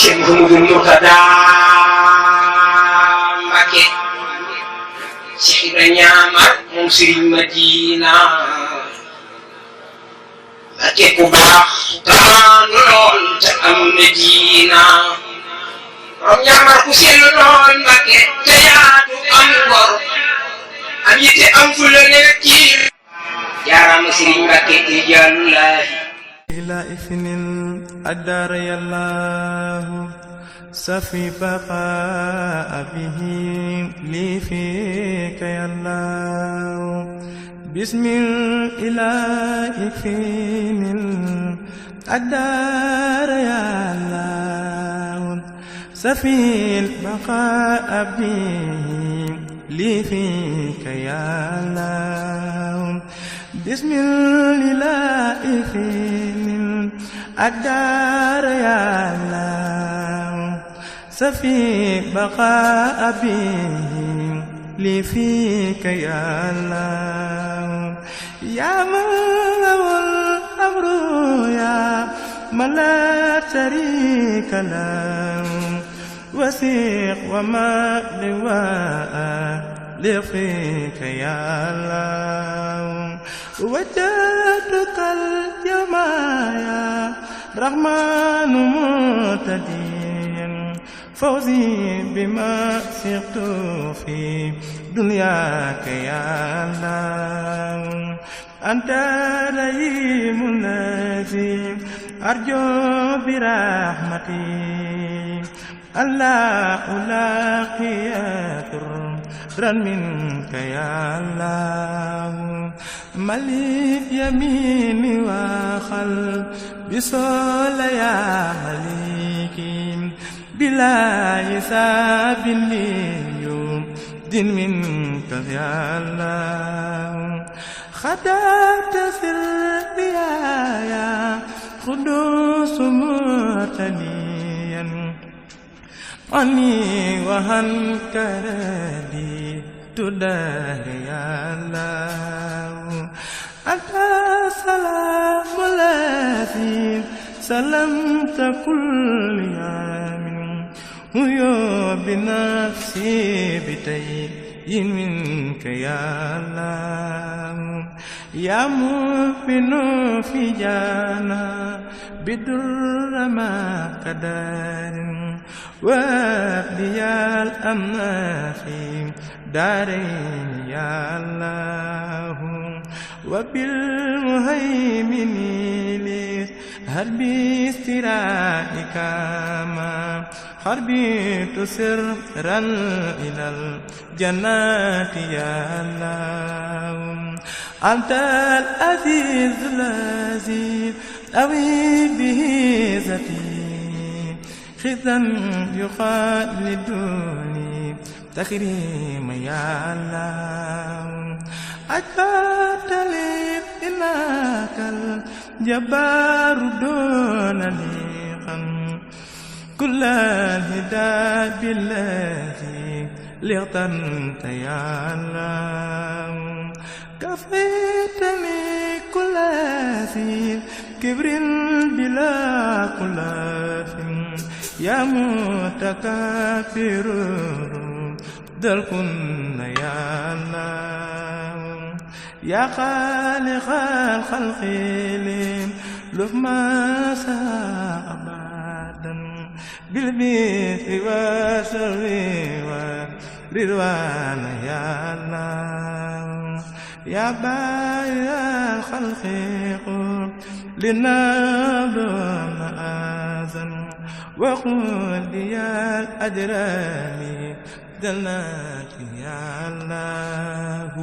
Cheikh Mouhamadou Mourtada Mbacké Cheikh Ibrahima Ñaamar moom Serigne Madina Mbacké ku baax taanu lool te am na diina borom Ñaamar ku sell lool Mbacké te yaatu am ngor am yitte am fulla nekk ci jaaraama Serigne Mbacké Rijaalullahi إلى إفن الأدار يا الله سفي بقاء به لي فيك يا الله بسم الإله إفن الأدار يا الله سفي البقاء به لي فيك يا الله بسم الله فين الدار يا الله سفي بقاء به لي فيك يا الله يا من له الأمر يا من لا شريك له وثيق وما لواء لفيك يا الله وجدتك اليوم يا رحمن مهتديا فوزي بما سقت في دنياك يا الله أنت رحيم الذي أرجو برحمتي ألا ألاقي ضرا منك يا الله ملك يميني وخل بصول يا مليكي بلا حساب اليوم دين منك يا الله خدعت سري يا قدوس معتنيا عني وهن كردي تدار يا الله أنت سلام الذي سلمت كل يوم هو بنفسي بتي منك يا الله يا مؤمن في جانا بدر ما قدر وابدي الأمن في دارين يا الله وبالمهيمن لي هربي استرائك ما حربيت سرا إلى الجنات يا الله أنت العزيز الذي أوي به ذاتي خذا يخالدني تكريم يا الله أجبت لي إنك الجبار دون ليقا كل الهدى بالذي لغتنت يا الله كفيتني كل ذي كبر بلا خلاف يا متكبر ذل كن يا الله يا خالق الخلق لف ما ساء أبدا بالبيت والسر والرضوان يا الله يا باي الخلق قل لنا دون آذن وقل لي الأجرام جنات يا الله